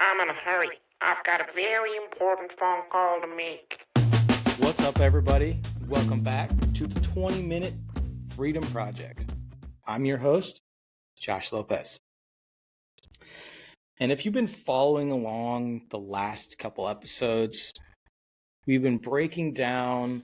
I'm in a hurry. I've got a very important phone call to make. What's up, everybody? Welcome back to the 20-Minute Freedom Project. I'm your host, Josh Lopez. And if you've been following along the last couple episodes, we've been breaking down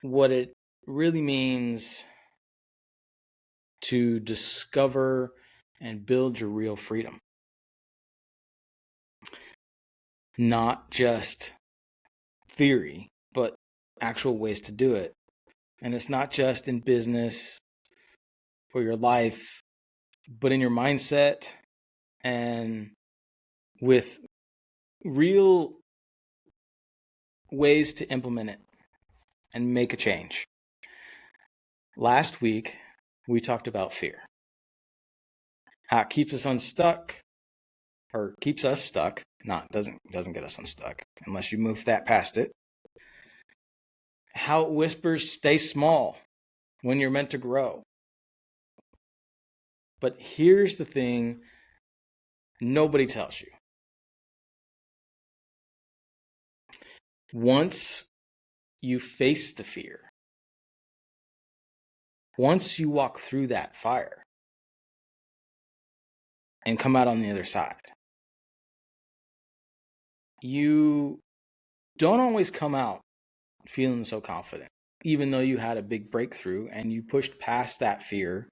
what it really means to discover and build your real freedom. Not just theory, but actual ways to do it. And it's not just in business or your life, but in your mindset and with real ways to implement it and make a change. Last week, we talked about fear. How it keeps us unstuck, or keeps us stuck. Doesn't get us unstuck unless you move that past it. How it whispers, stay small when you're meant to grow. But here's the thing nobody tells you. Once you face the fear, once you walk through that fire and come out on the other side, you don't always come out feeling so confident, even though you had a big breakthrough and you pushed past that fear.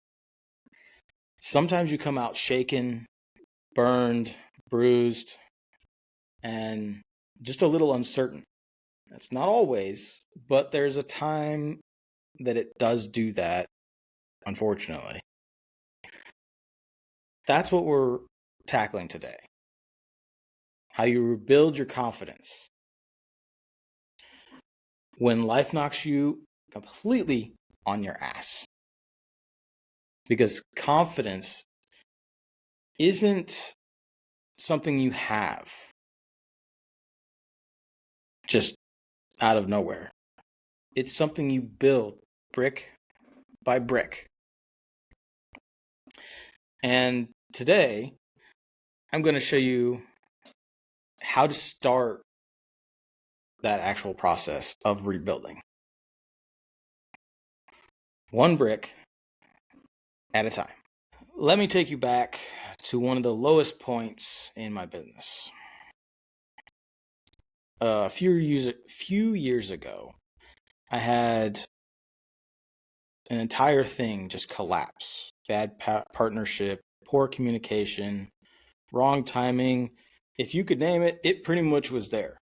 Sometimes you come out shaken, burned, bruised, and just a little uncertain. That's not always, but there's a time that it does do that, unfortunately. That's what we're tackling today. How you rebuild your confidence when life knocks you completely on your ass. Because confidence isn't something you have just out of nowhere. It's something you build brick by brick. And today, I'm going to show you how to start that actual process of rebuilding. One brick at a time. Let me take you back to one of the lowest points in my business. A few years ago, I had an entire thing just collapse. Bad partnership, poor communication, wrong timing. If you could name it, it pretty much was there.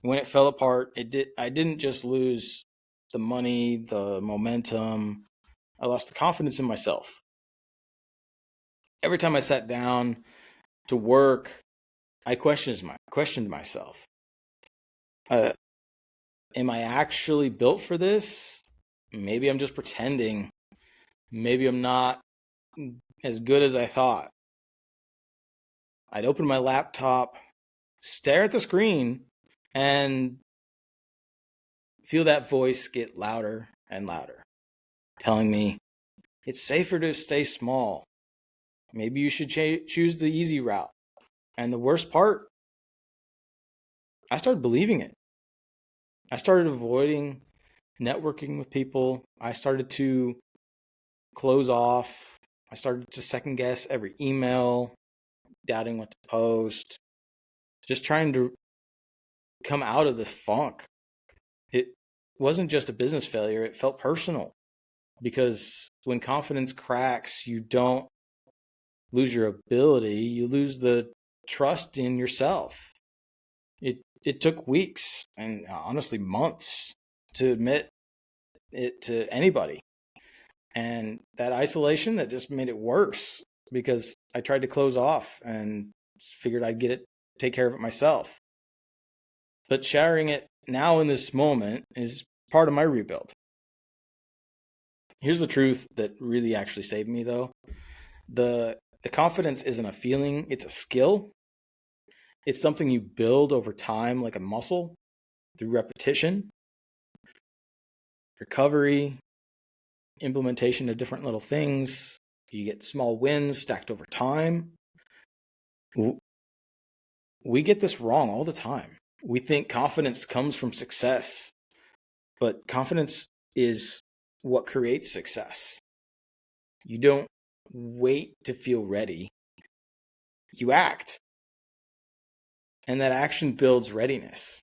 When it fell apart, I didn't just lose the money, the momentum. I lost the confidence in myself. Every time I sat down to work, I questioned myself. Am I actually built for this? Maybe I'm just pretending. Maybe I'm not as good as I thought. I'd open my laptop, stare at the screen, and feel that voice get louder and louder, telling me it's safer to stay small. Maybe you should choose the easy route. And the worst part, I started believing it. I started avoiding networking with people. I started to close off. I started to second guess every email, doubting what to post, just trying to come out of the funk. It wasn't just a business failure, it felt personal. Because when confidence cracks, you don't lose your ability, you lose the trust in yourself. It took weeks and honestly months to admit it to anybody. And that isolation, that just made it worse because I tried to close off and figured I'd take care of it myself. But sharing it now in this moment is part of my rebuild. Here's the truth that really actually saved me, though. The confidence isn't a feeling, it's a skill. It's something you build over time like a muscle through repetition, recovery, implementation of different little things. You get small wins stacked over time. We get this wrong all the time. We think confidence comes from success, but confidence is what creates success. You don't wait to feel ready. You act. And that action builds readiness.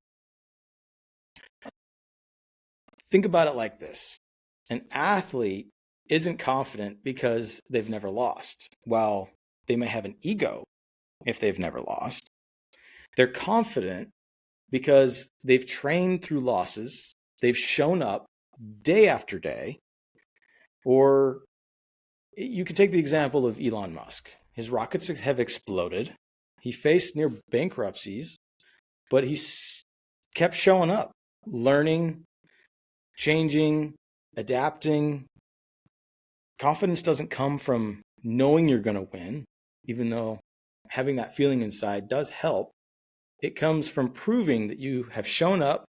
Think about it like this. An athlete isn't confident because they've never lost. While they may have an ego if they've never lost, they're confident because they've trained through losses, they've shown up day after day. Or you could take the example of Elon Musk. His rockets have exploded. He faced near bankruptcies, but he kept showing up, learning, changing, adapting. Confidence doesn't come from knowing you're going to win, even though having that feeling inside does help. It comes from proving that you have shown up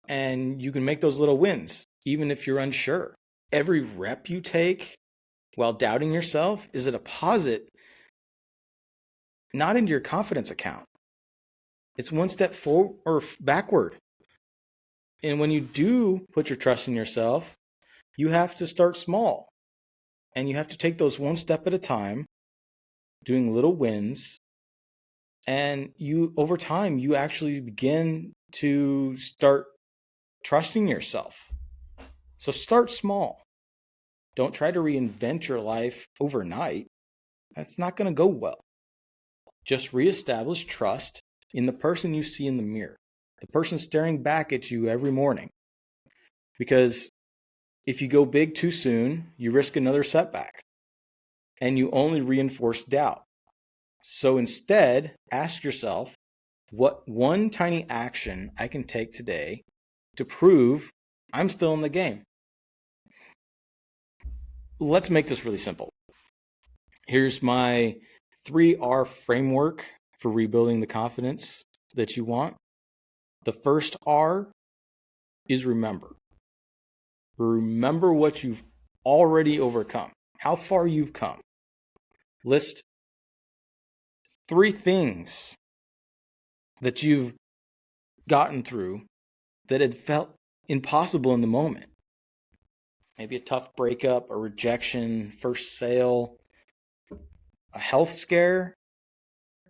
and you can make those little wins, even if you're unsure. Every rep you take while doubting yourself is a deposit, not into your confidence account. It's one step forward or backward. And when you do put your trust in yourself, you have to start small. And you have to take those one step at a time, doing little wins. And you, over time, you actually begin to start trusting yourself. So start small. Don't try to reinvent your life overnight. That's not going to go well. Just reestablish trust in the person you see in the mirror, the person staring back at you every morning. Because if you go big too soon, you risk another setback and you only reinforce doubt. So instead, ask yourself, what one tiny action I can take today to prove I'm still in the game? Let's make this really simple. Here's my 3R framework for rebuilding the confidence that you want. The first R is remember. Remember what you've already overcome, how far you've come. List 3 things that you've gotten through that had felt impossible in the moment. Maybe a tough breakup, a rejection, first sale, a health scare,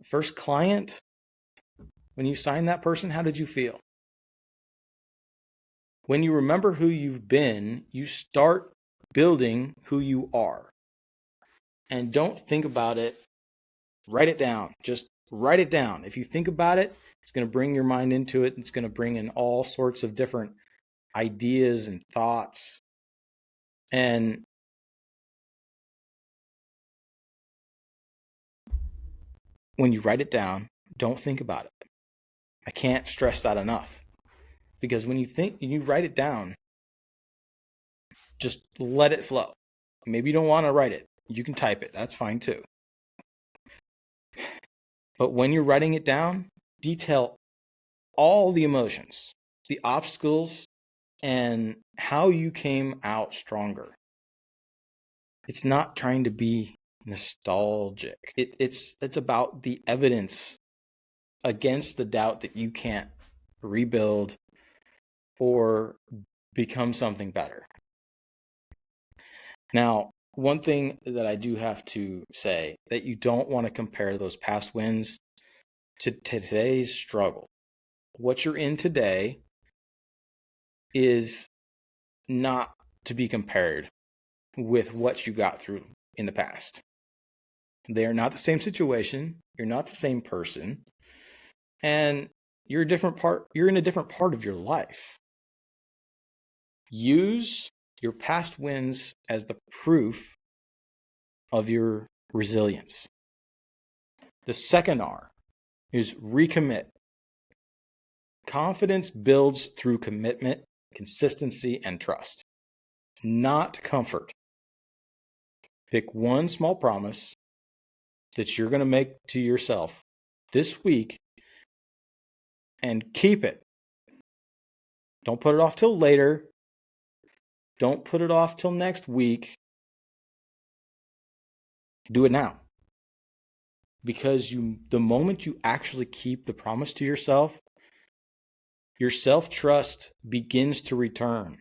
first client. When you signed that person, how did you feel? When you remember who you've been, you start building who you are. And don't think about it. Write it down. Just write it down. If you think about it, it's going to bring your mind into it. It's going to bring in all sorts of different ideas and thoughts. And when you write it down, don't think about it. I can't stress that enough. Because when you write it down, just let it flow. Maybe you don't want to write it. You can type it. That's fine too. But when you're writing it down, detail all the emotions, the obstacles, and how you came out stronger. It's not trying to be nostalgic. It's about the evidence against the doubt that you can't rebuild or become something better. Now, one thing that I do have to say, that you don't want to compare those past wins to today's struggle. What you're in today is not to be compared with what you got through in the past. They are not the same situation. You're not the same person. And you're in a different part of your life. Use your past wins as the proof of your resilience. The second R is recommit. Confidence builds through commitment, consistency, and trust, not comfort. Pick one small promise that you're going to make to yourself this week and keep it. Don't put it off till later. Don't put it off till next week. Do it now. because the moment you actually keep the promise to yourself, your self-trust begins to return.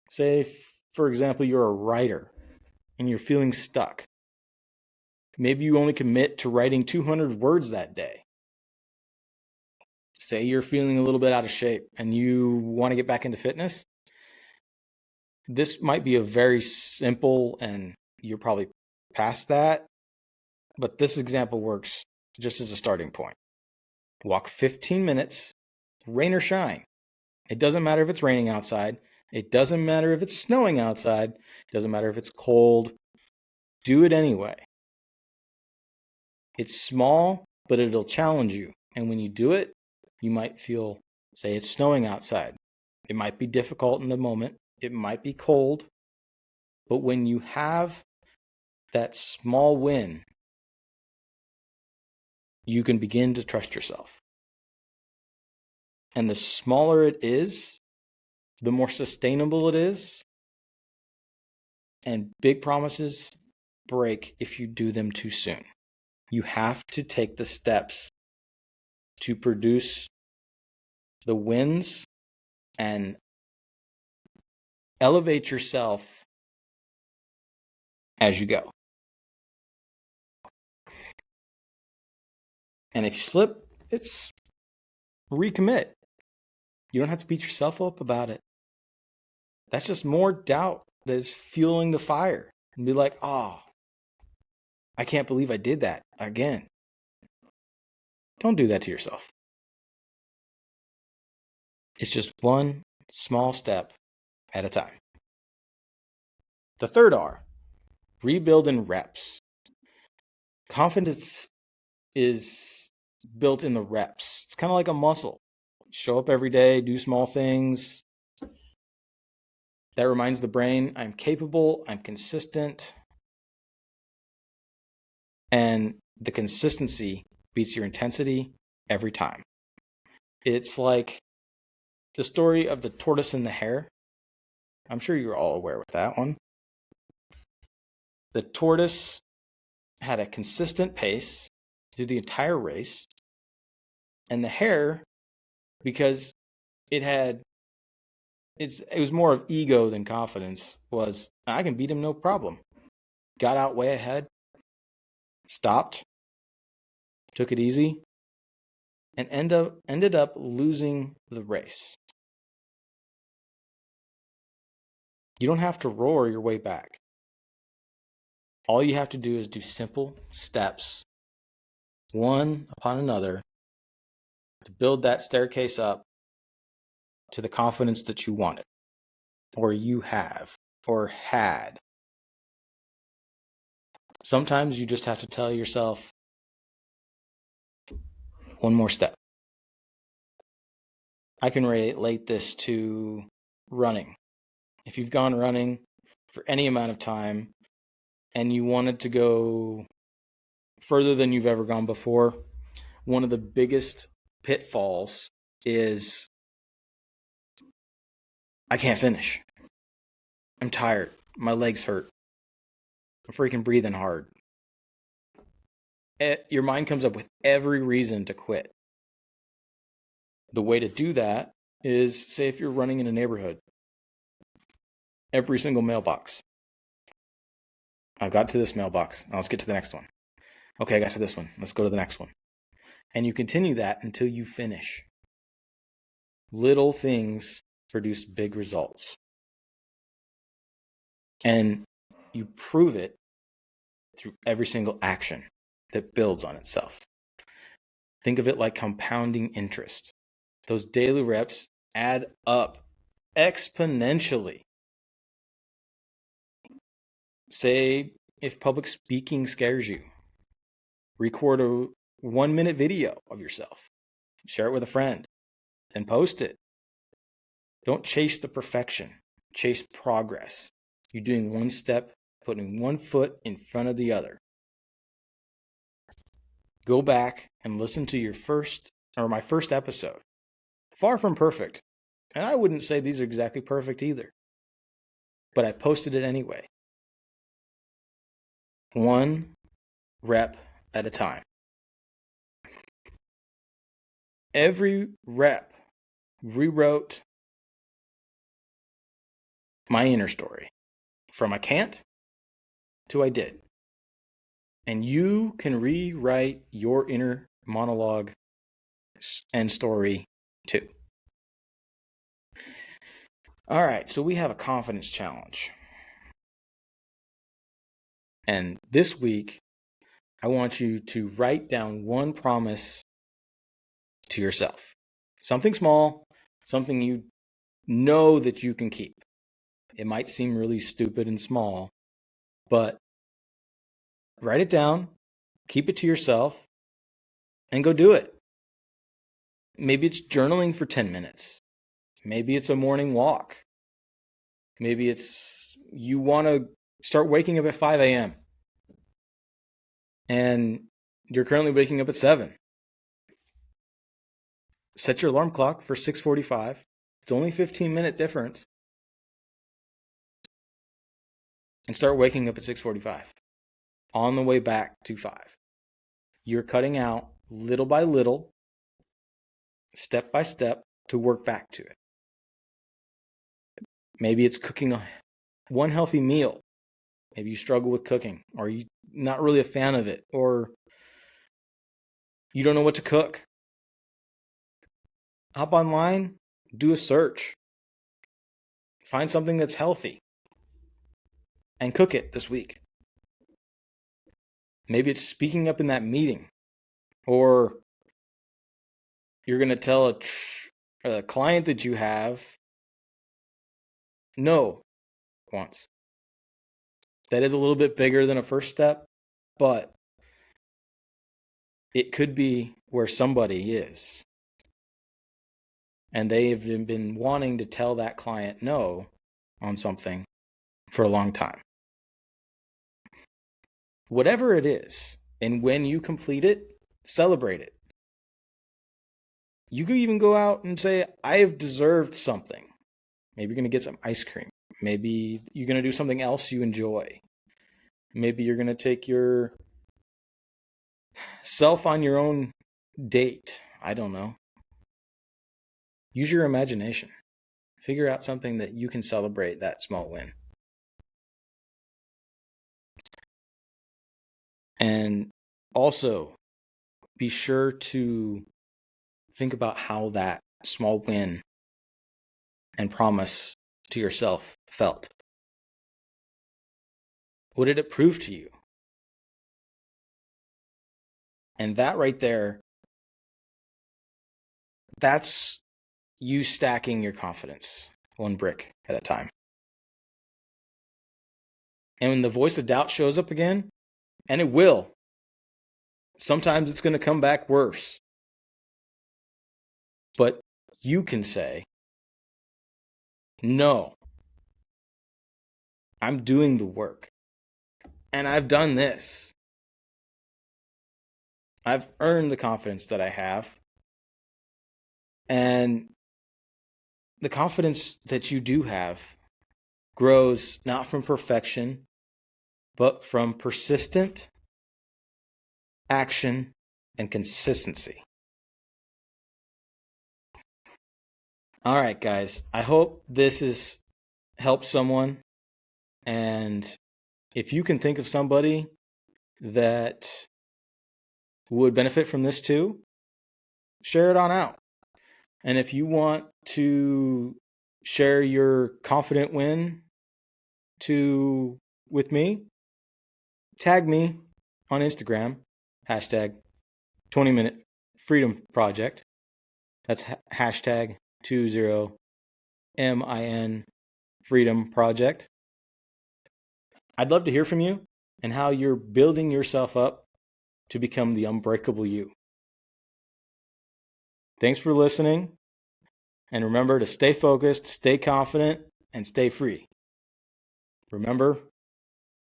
Say, for example, you're a writer and you're feeling stuck. Maybe you only commit to writing 200 words that day. Say you're feeling a little bit out of shape and you want to get back into fitness. This might be a very simple, and you're probably past that, but this example works just as a starting point. Walk 15 minutes, rain or shine. It doesn't matter if it's raining outside. It doesn't matter if it's snowing outside. It doesn't matter if it's cold. Do it anyway. It's small, but it'll challenge you. And when you do it, you might feel, say it's snowing outside. It might be difficult in the moment. It might be cold. But when you have that small win, you can begin to trust yourself. And the smaller it is, the more sustainable it is. And big promises break if you do them too soon. You have to take the steps to produce the wins and elevate yourself as you go. And if you slip, it's recommit. You don't have to beat yourself up about it. That's just more doubt that is fueling the fire. And be like, oh, I can't believe I did that again. Don't do that to yourself. It's just one small step at a time. The third R, rebuild in reps. Confidence is built in the reps. It's kind of like a muscle. Show up every day, do small things. That reminds the brain, I'm capable, I'm consistent. And the consistency beats your intensity every time. It's like the story of the tortoise and the hare. I'm sure you're all aware with that one. The tortoise had a consistent pace through the entire race. And the hare, because it was more of ego than confidence, was, I can beat him no problem. Got out way ahead, stopped, took it easy, and ended up losing the race. You don't have to roar your way back. All you have to do is do simple steps, one upon another, to build that staircase up to the confidence that you wanted, or you have, or had. Sometimes you just have to tell yourself, one more step. I can relate this to running. If you've gone running for any amount of time and you wanted to go further than you've ever gone before, one of the biggest pitfalls is, I can't finish. I'm tired. My legs hurt. I'm freaking breathing hard. Your mind comes up with every reason to quit. The way to do that is, say if you're running in a neighborhood, every single mailbox. I got to this mailbox. Now let's get to the next one. Okay, I got to this one. Let's go to the next one. And you continue that until you finish. Little things produce big results. And you prove it through every single action that builds on itself. Think of it like compounding interest. Those daily reps add up exponentially. Say if public speaking scares you, record a 1-minute video of yourself, share it with a friend, and post it. Don't chase the perfection, chase progress. You're doing one step, putting one foot in front of the other. Go back and listen to my first episode. Far from perfect. And I wouldn't say these are exactly perfect either. But I posted it anyway. One rep at a time. Every rep rewrote my inner story from I can't to I did. And you can rewrite your inner monologue and story too. All right, so we have a confidence challenge. And this week, I want you to write down one promise to yourself. Something small, something you know that you can keep. It might seem really stupid and small, but write it down, keep it to yourself, and go do it. Maybe it's journaling for 10 minutes. Maybe it's a morning walk. Maybe it's you want to start waking up at 5 a.m. and you're currently waking up at 7. Set your alarm clock for 6:45. It's only 15-minute difference. And start waking up at 6:45 on the way back to 5. You're cutting out little by little, step by step to work back to it. Maybe it's cooking one healthy meal. Maybe you struggle with cooking, or you're not really a fan of it, or you don't know what to cook. Hop online, do a search. Find something that's healthy and cook it this week. Maybe it's speaking up in that meeting, or you're going to tell a client that you have no once. That is a little bit bigger than a first step, but it could be where somebody is. And they've been wanting to tell that client no on something for a long time. Whatever it is, and when you complete it, celebrate it. You could even go out and say, I have deserved something. Maybe you're going to get some ice cream. Maybe you're going to do something else you enjoy. Maybe you're going to take yourself on your own date. I don't know. Use your imagination. Figure out something that you can celebrate that small win. And also, be sure to think about how that small win and promise to yourself felt. What did it prove to you? And that right there, that's you stacking your confidence one brick at a time. And when the voice of doubt shows up again, and it will, sometimes it's going to come back worse. But you can say, no, I'm doing the work. And I've done this. I've earned the confidence that I have. And the confidence that you do have grows not from perfection, but from persistent action and consistency. All right, guys. I hope this has helped someone. And if you can think of somebody that would benefit from this too, share it on out. And if you want to share your confident win with me, tag me on Instagram, hashtag 20-minute freedom project. That's hashtag 20MIN freedom project. I'd love to hear from you and how you're building yourself up to become the unbreakable you. Thanks for listening. And remember to stay focused, stay confident, and stay free. Remember,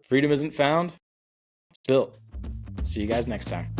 freedom isn't found, it's built. See you guys next time.